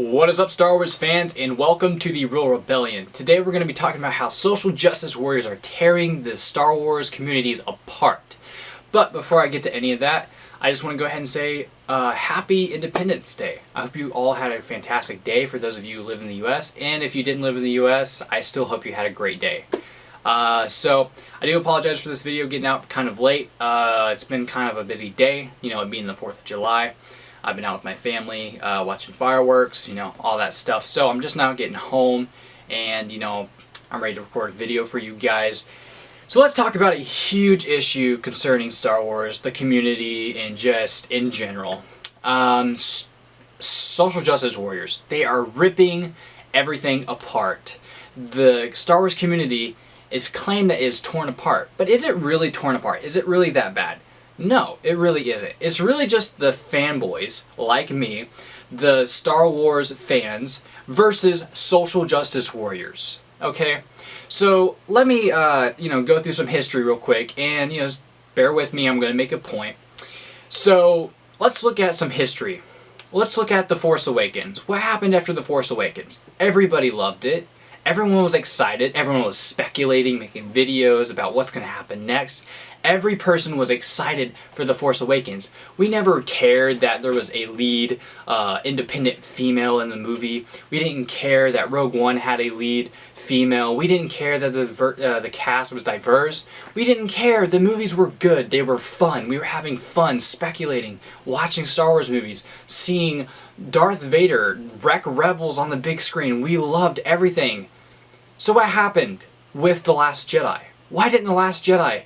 What is up, Star Wars fans, and welcome to the ReelRebellion. Today we're going to be talking about how social justice warriors are tearing the Star Wars communities apart. But before I get to any of that, I just want to go ahead and say Happy Independence Day. I hope you all had a fantastic day for those of you who live in the US, and if you didn't live in the US, I still hope you had a great day. So I do apologize for this video getting out kind of late. It's been kind of a busy day, it being the 4th of July. I've been out with my family, watching fireworks, all that stuff. So I'm just now getting home and, I'm ready to record a video for you guys. So let's talk about a huge issue concerning Star Wars, the community, and just in general. Social justice warriors, they are ripping everything apart. The Star Wars community is claimed that it is torn apart, but is it really torn apart? Is it really that bad? No, it really isn't. It's really just the fanboys, like me, the Star Wars fans, versus social justice warriors. Okay? So, let me, go through some history real quick, and, just bear with me, I'm going to make a point. So, let's look at some history. Let's look at The Force Awakens. What happened after The Force Awakens? Everybody loved it. Everyone was excited. Everyone was speculating, making videos about what's going to happen next. Every person was excited for The Force Awakens. We never cared that there was a lead independent female in the movie. We didn't care that Rogue One had a lead female. We didn't care that the cast was diverse. We didn't care. The movies were good. They were fun. We were having fun speculating, watching Star Wars movies, seeing Darth Vader wreck rebels on the big screen. We loved everything. So what happened with The Last Jedi? Why didn't The Last Jedi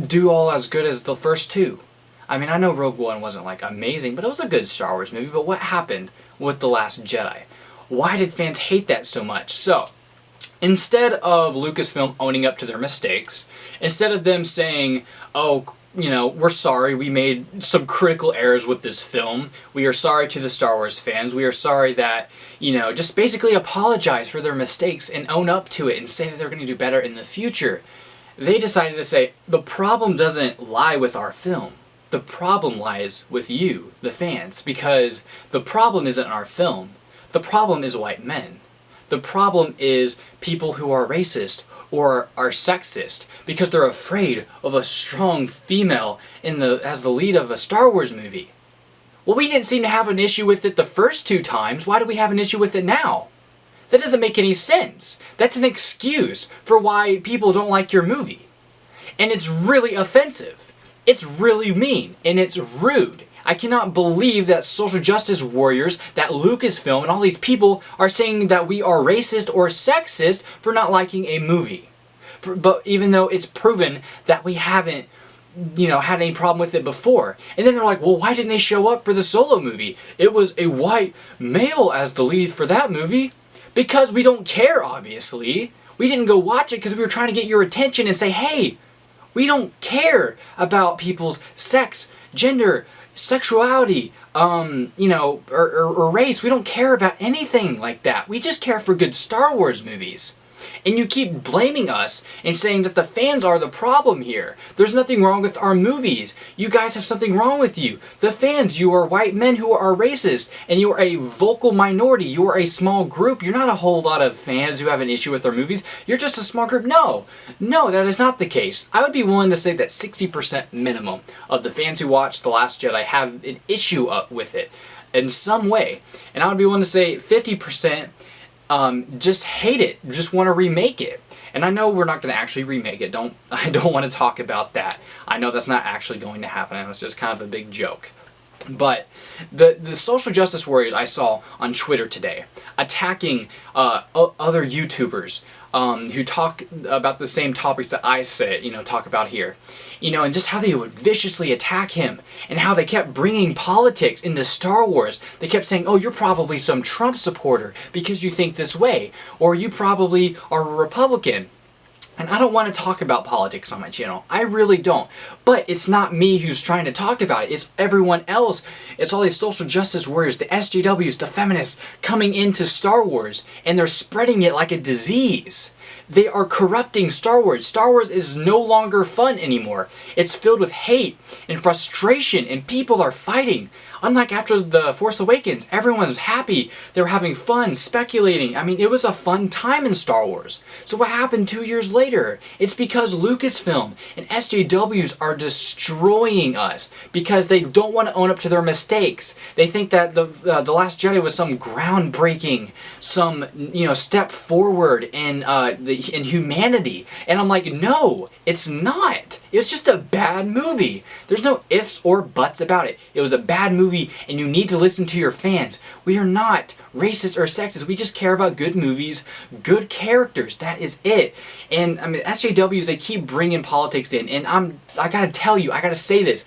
do all as good as the first two? I mean, I know Rogue One wasn't like amazing, but it was a good Star Wars movie. But what happened with The Last Jedi? Why did fans hate that so much? So, instead of Lucasfilm owning up to their mistakes, instead of them saying, oh, we're sorry, we made some critical errors with this film. We are sorry to the Star Wars fans. We are sorry that, just basically apologize for their mistakes and own up to it and say that they're going to do better in the future. They decided to say, the problem doesn't lie with our film. The problem lies with you, the fans, because the problem isn't our film. The problem is white men. The problem is people who are racist or are sexist because they're afraid of a strong female as the lead of a Star Wars movie. Well, we didn't seem to have an issue with it the first two times. Why do we have an issue with it now? That doesn't make any sense. That's an excuse for why people don't like your movie. And it's really offensive. It's really mean. And it's rude. I cannot believe that social justice warriors, that Lucasfilm, and all these people are saying that we are racist or sexist for not liking a movie. But even though it's proven that we haven't, had any problem with it before. And then they're like, well, why didn't they show up for the Solo movie? It was a white male as the lead for that movie. Because we don't care, obviously. We didn't go watch it because we were trying to get your attention and say, hey, we don't care about people's sex, gender, sexuality, or race. We don't care about anything like that. We just care for good Star Wars movies. And you keep blaming us and saying that the fans are the problem here. There's nothing wrong with our movies. You guys have something wrong with you. The fans, you are white men who are racist, and you are a vocal minority. You are a small group. You're not a whole lot of fans who have an issue with our movies. You're just a small group. No, that is not the case. I would be willing to say that 60% minimum of the fans who watch The Last Jedi have an issue with it in some way. And I would be willing to say 50% just hate it, just want to remake it. And I know we're not going to actually remake it. I don't want to talk about that. I know that's not actually going to happen, and it's just kind of a big joke. But the social justice warriors I saw on Twitter today attacking other YouTubers who talk about the same topics that I talk about here. And just how they would viciously attack him, and how they kept bringing politics into Star Wars. They kept saying, oh, you're probably some Trump supporter because you think this way, or you probably are a Republican. And I don't want to talk about politics on my channel. I really don't. But it's not me who's trying to talk about it. It's everyone else. It's all these social justice warriors, the SJWS, the feminists, coming into Star Wars, and they're spreading it like a disease. They are corrupting Star Wars. Star Wars is no longer fun anymore. It's filled with hate and frustration, and people are fighting. Unlike after The Force Awakens, everyone was happy. They were having fun, speculating. I mean, it was a fun time in Star Wars. So what happened 2 years later? It's because Lucasfilm and SJWs are destroying us because they don't want to own up to their mistakes. They think that the Last Jedi was some groundbreaking, some step forward in in humanity, and I'm like, no, it's not. It was just a bad movie. There's no ifs or buts about it. It was a bad movie, and you need to listen to your fans. We are not racist or sexist. We just care about good movies, good characters. That is it. And I mean, SJWs, they keep bringing politics in, and I gotta tell you, I gotta say this.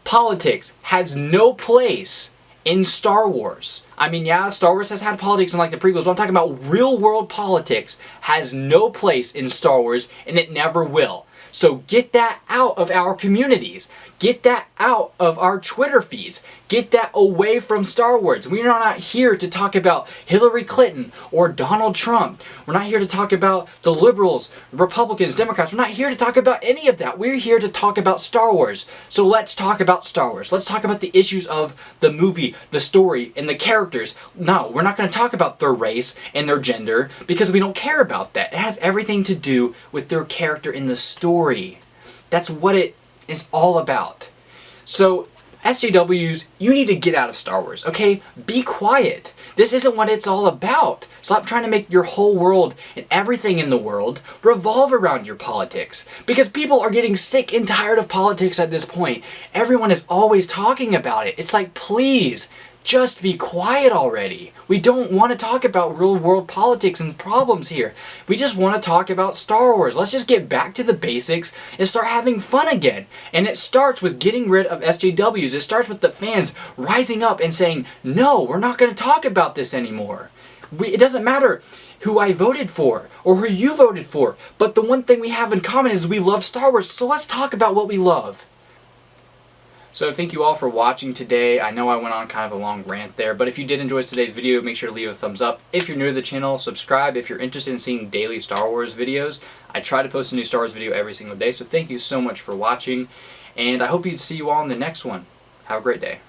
Politics has no place in Star Wars. I mean, yeah, Star Wars has had politics in like the prequels, but I'm talking about real world politics has no place in Star Wars, and it never will. So get that out of our communities. Get that out of our Twitter feeds. Get that away from Star Wars. We are not here to talk about Hillary Clinton or Donald Trump. We're not here to talk about the liberals, Republicans, Democrats. We're not here to talk about any of that. We're here to talk about Star Wars. So let's talk about Star Wars. Let's talk about the issues of the movie, the story, and the characters. No, we're not going to talk about their race and their gender because we don't care about that. It has everything to do with their character in the story. That's what it is all about. So, SJWs, you need to get out of Star Wars, okay? Be quiet. This isn't what it's all about. Stop trying to make your whole world and everything in the world revolve around your politics. Because people are getting sick and tired of politics at this point. Everyone is always talking about it. It's like, please, just be quiet already. We don't want to talk about real world politics and problems here. We just want to talk about Star Wars. Let's just get back to the basics and start having fun again. And it starts with getting rid of SJWs. It starts with the fans rising up and saying, no, we're not going to talk about this anymore. It doesn't matter who I voted for or who you voted for. But the one thing we have in common is we love Star Wars. So let's talk about what we love. So thank you all for watching today. I know I went on kind of a long rant there, but if you did enjoy today's video, make sure to leave a thumbs up. If you're new to the channel, subscribe if you're interested in seeing daily Star Wars videos. I try to post a new Star Wars video every single day, so thank you so much for watching, and I hope to see you all in the next one. Have a great day.